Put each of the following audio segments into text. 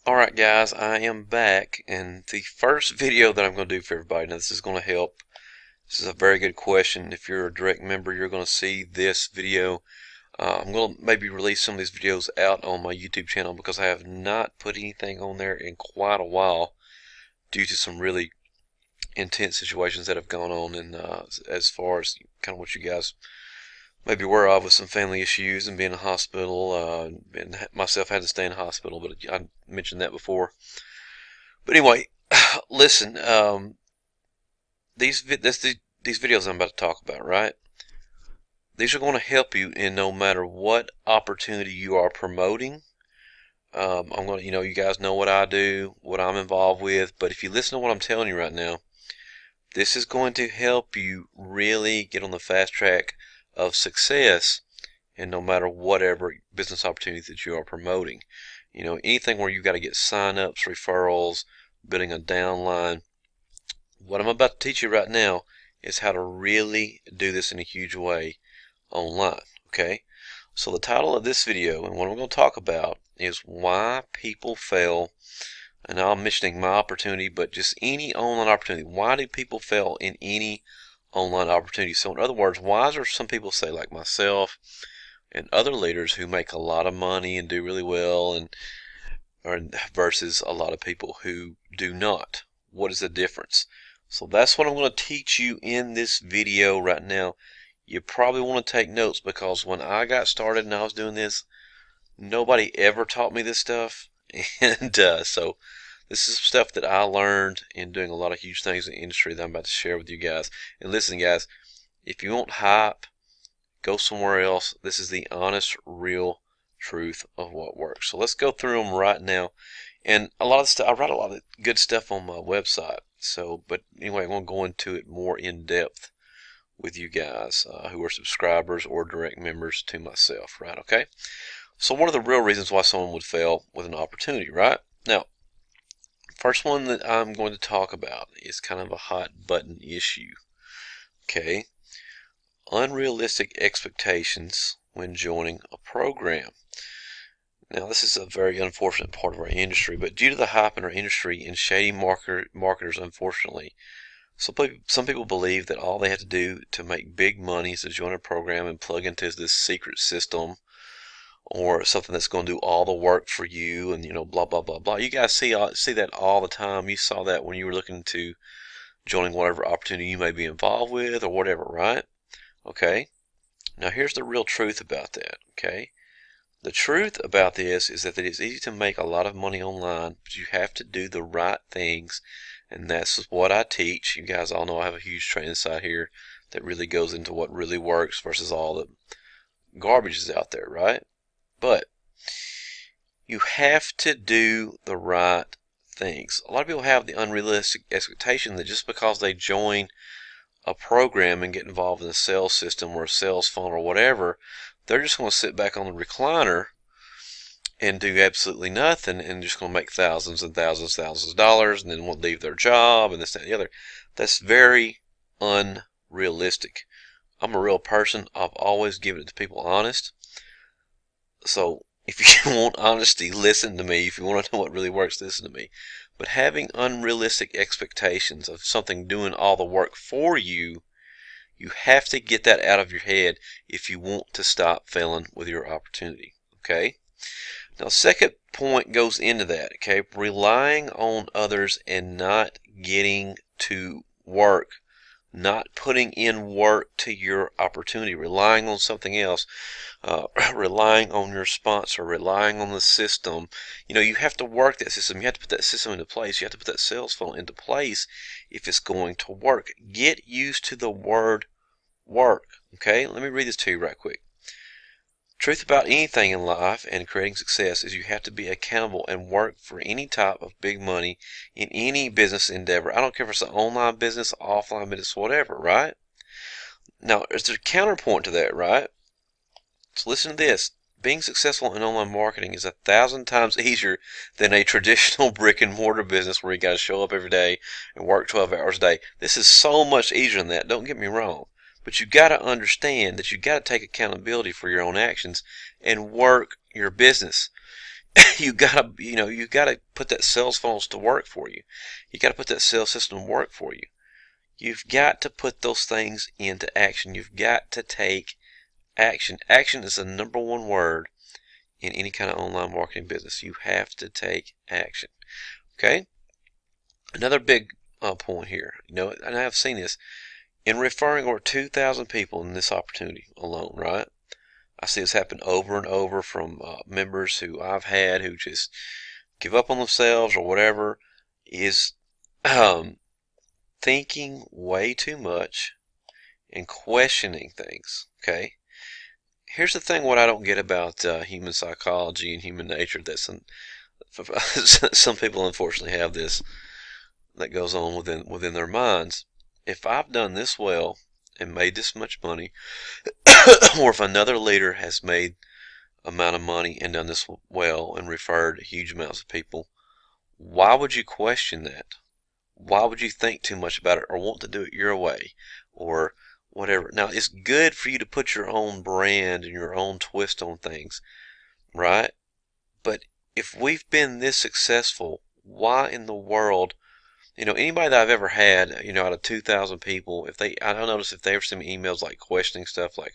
Alright guys, I am back, and the first video that I'm going to do for everybody, now this is going to help. This is a very good question. If you're a direct member, you're going to see this video. I'm going to maybe release some of these videos out on my YouTube channel because I have not put anything on there in quite a while due to some really intense situations that have gone on, and as far as kind of what you guys may be aware of with some family issues and being in a hospital, and myself had to stay in a hospital, but I mentioned that before. But anyway, listen, these videos I'm about to talk about, right? These are going to help you in no matter what opportunity you are promoting. I'm going to, you guys know what I do, what I'm involved with, but if you listen to what I'm telling you right now, this is going to help you really get on the fast track of success in no matter whatever business opportunity that you are promoting. Anything where you've got to get sign-ups, referrals, building a downline. What I'm about to teach you right now is how to really do this in a huge way online. Okay, so the title of this video and what I'm going to talk about is why people fail. And now I'm mentioning my opportunity, but just any online opportunity. Why do people fail in any online opportunity? So in other words, why is there some people, say like myself and other leaders, who make a lot of money and do really well, and versus a lot of people who do not? What is the difference? So that's what I'm going to teach you in this video right now. You probably want to take notes, because when I got started and I was doing this, nobody ever taught me this stuff. And so this is stuff that I learned in doing a lot of huge things in the industry that I'm about to share with you guys. And listen guys, if you want hype, go somewhere else. This is the honest, real truth of what works. So let's go through them right now. And a lot of stuff, I write a lot of good stuff on my website. So, but anyway, I'm going to go into it more in depth with you guys who are subscribers or direct members to myself, right? Okay. So one of the real reasons why someone would fail with an opportunity, right? Now, first one that I'm going to talk about is kind of a hot button issue. Okay. Unrealistic expectations when joining a program. Now, this is a very unfortunate part of our industry, but due to the hype in our industry and shady marketers, unfortunately, some people believe that all they have to do to make big money is to join a program and plug into this secret system, or something that's going to do all the work for you, and blah blah blah blah. You guys see that all the time. You saw that when you were looking to joining whatever opportunity you may be involved with or whatever, right? Okay. Now here's the real truth about that. Okay. The truth about this is that it is easy to make a lot of money online, but you have to do the right things, and that's what I teach. You guys all know I have a huge training site here that really goes into what really works versus all the garbage is out there, right? But you have to do the right things. A lot of people have the unrealistic expectation that just because they join a program and get involved in a sales system or a sales funnel or whatever, they're just going to sit back on the recliner and do absolutely nothing, and just going to make thousands and thousands of dollars, and then won't leave their job, and this, that, and the other. That's very unrealistic. I'm a real person. I've always given it to people honest. So if you want honesty, listen to me. If you want to know what really works, listen to me. But having unrealistic expectations of something doing all the work for you, you have to get that out of your head if you want to stop failing with your opportunity. Okay? Now, second point goes into that. Okay? Relying on others and not getting to work. Not putting in work to your opportunity, relying on something else, relying on your sponsor, relying on the system. You have to work that system. You have to put that system into place. You have to put that sales funnel into place if it's going to work. Get used to the word work. Okay, let me read this to you right quick. Truth about anything in life and creating success is you have to be accountable and work for any type of big money in any business endeavor. I don't care if it's an online business, offline business, whatever, right? Now, there's a counterpoint to that, right? So listen to this. Being successful in online marketing is 1,000 times easier than a traditional brick and mortar business where you got to show up every day and work 12 hours a day. This is so much easier than that. Don't get me wrong. But you got to understand that you got to take accountability for your own actions and work your business. you gotta put that sales funnels to work for you. You gotta put that sales system to work for you. You've got to put those things into action. You've got to take action. Action is the number one word in any kind of online marketing business. You have to take action. Okay? Another big point here, and I've seen this in referring over 2,000 people in this opportunity alone, right? I see this happen over and over from members who I've had who just give up on themselves or whatever, is thinking way too much and questioning things. Okay? Here's the thing: what I don't get about human psychology and human nature, that some people unfortunately have this that goes on within their minds. If I've done this well and made this much money, or if another leader has made amount of money and done this well and referred huge amounts of people, why would you question that? Why would you think too much about it or want to do it your way or whatever? Now, it's good for you to put your own brand and your own twist on things, right? But if we've been this successful, why in the world, anybody that I've ever had, out of 2,000 people, I don't notice if they ever send me emails like questioning stuff like,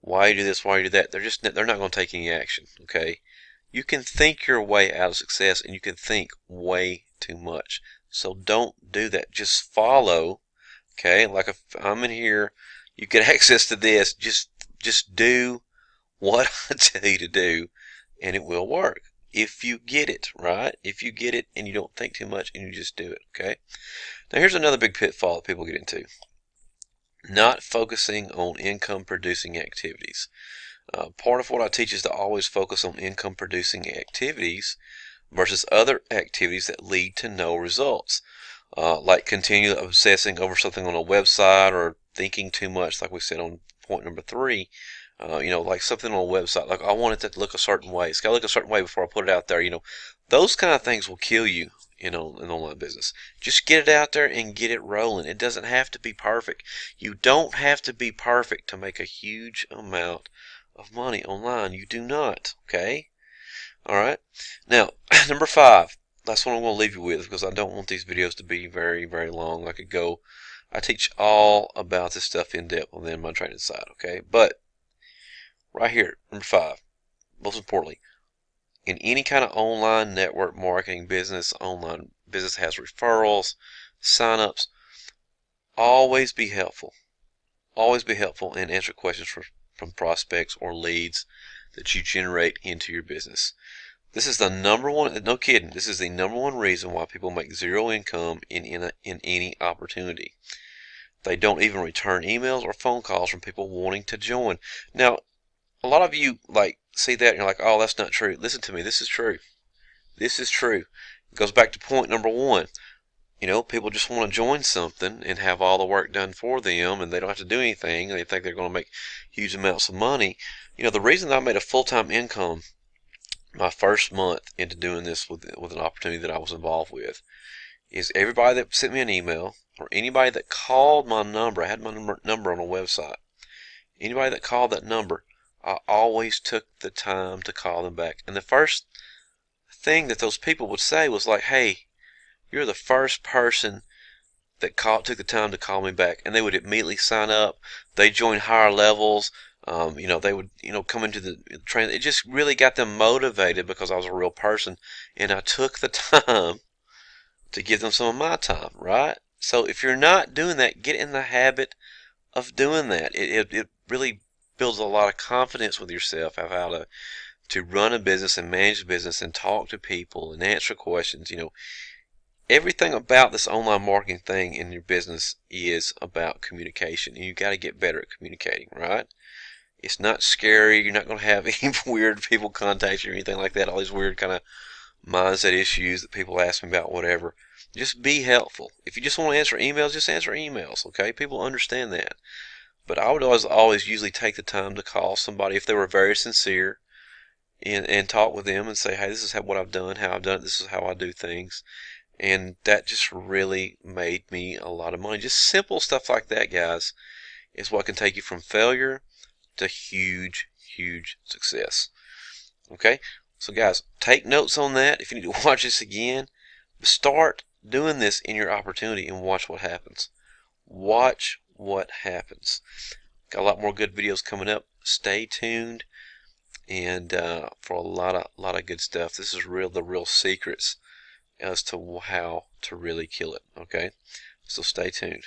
why you do this, why you do that, they're not going to take any action, okay? You can think your way out of success, and you can think way too much. So don't do that. Just follow, okay? Like if I'm in here, you get access to this, just do what I tell you to do, and it will work. If you get it, right? If you get it and you don't think too much and you just do it, okay? Now here's another big pitfall that people get into. Not focusing on income producing activities. Part of what I teach is to always focus on income producing activities versus other activities that lead to no results. Like continue obsessing over something on a website or thinking too much, like we said on point number 3. Like something on a website, like I want it to look a certain way. It's got to look a certain way before I put it out there. Those kind of things will kill you, in online business. Just get it out there and get it rolling. It doesn't have to be perfect. You don't have to be perfect to make a huge amount of money online. You do not, okay? All right. Now, number 5. That's what I'm going to leave you with because I don't want these videos to be very, very long. I teach all about this stuff in depth on my training side, okay? But right here, number 5, most importantly, in any kind of online network marketing business, online business has referrals, sign-ups, always be helpful. Always be helpful and answer questions from prospects or leads that you generate into your business. This is the number one, no kidding, this is the number one reason why people make zero income in any opportunity. They don't even return emails or phone calls from people wanting to join. Now, a lot of you see that and you're like, oh, that's not true. Listen to me, this is true. This is true. It goes back to point number 1. People just want to join something and have all the work done for them, and they don't have to do anything, and they think they're going to make huge amounts of money. The reason that I made a full-time income my first month into doing this with an opportunity that I was involved with is everybody that sent me an email or anybody that called my number. I had my number on a website. Anybody that called that number, I always took the time to call them back. And the first thing that those people would say was like, hey, you're the first person that took the time to call me back. And they would immediately sign up. They joined higher levels. They would, come into the train. It just really got them motivated because I was a real person. And I took the time to give them some of my time, right? So if you're not doing that, get in the habit of doing that. It really builds a lot of confidence with yourself of how to run a business and manage a business and talk to people and answer questions. Everything about this online marketing thing in your business is about communication, and you got to get better at communicating, right? It's not scary. You're not going to have any weird people contact you or anything like that. All these weird kind of mindset issues that people ask me about, whatever. Just be helpful. If you just want to answer emails, just answer emails, okay? People understand that. But I would always usually take the time to call somebody if they were very sincere and talk with them and say, hey, this is what I've done, how I've done it, this is how I do things. And that just really made me a lot of money. Just simple stuff like that, guys, is what can take you from failure to huge, huge success. Okay? So guys, take notes on that. If you need to watch this again, start doing this in your opportunity and watch what happens. Watch what happens. Got a lot more good videos coming up. Stay tuned, and for a lot of good stuff. This is the real secrets as to how to really kill it. Okay, so stay tuned.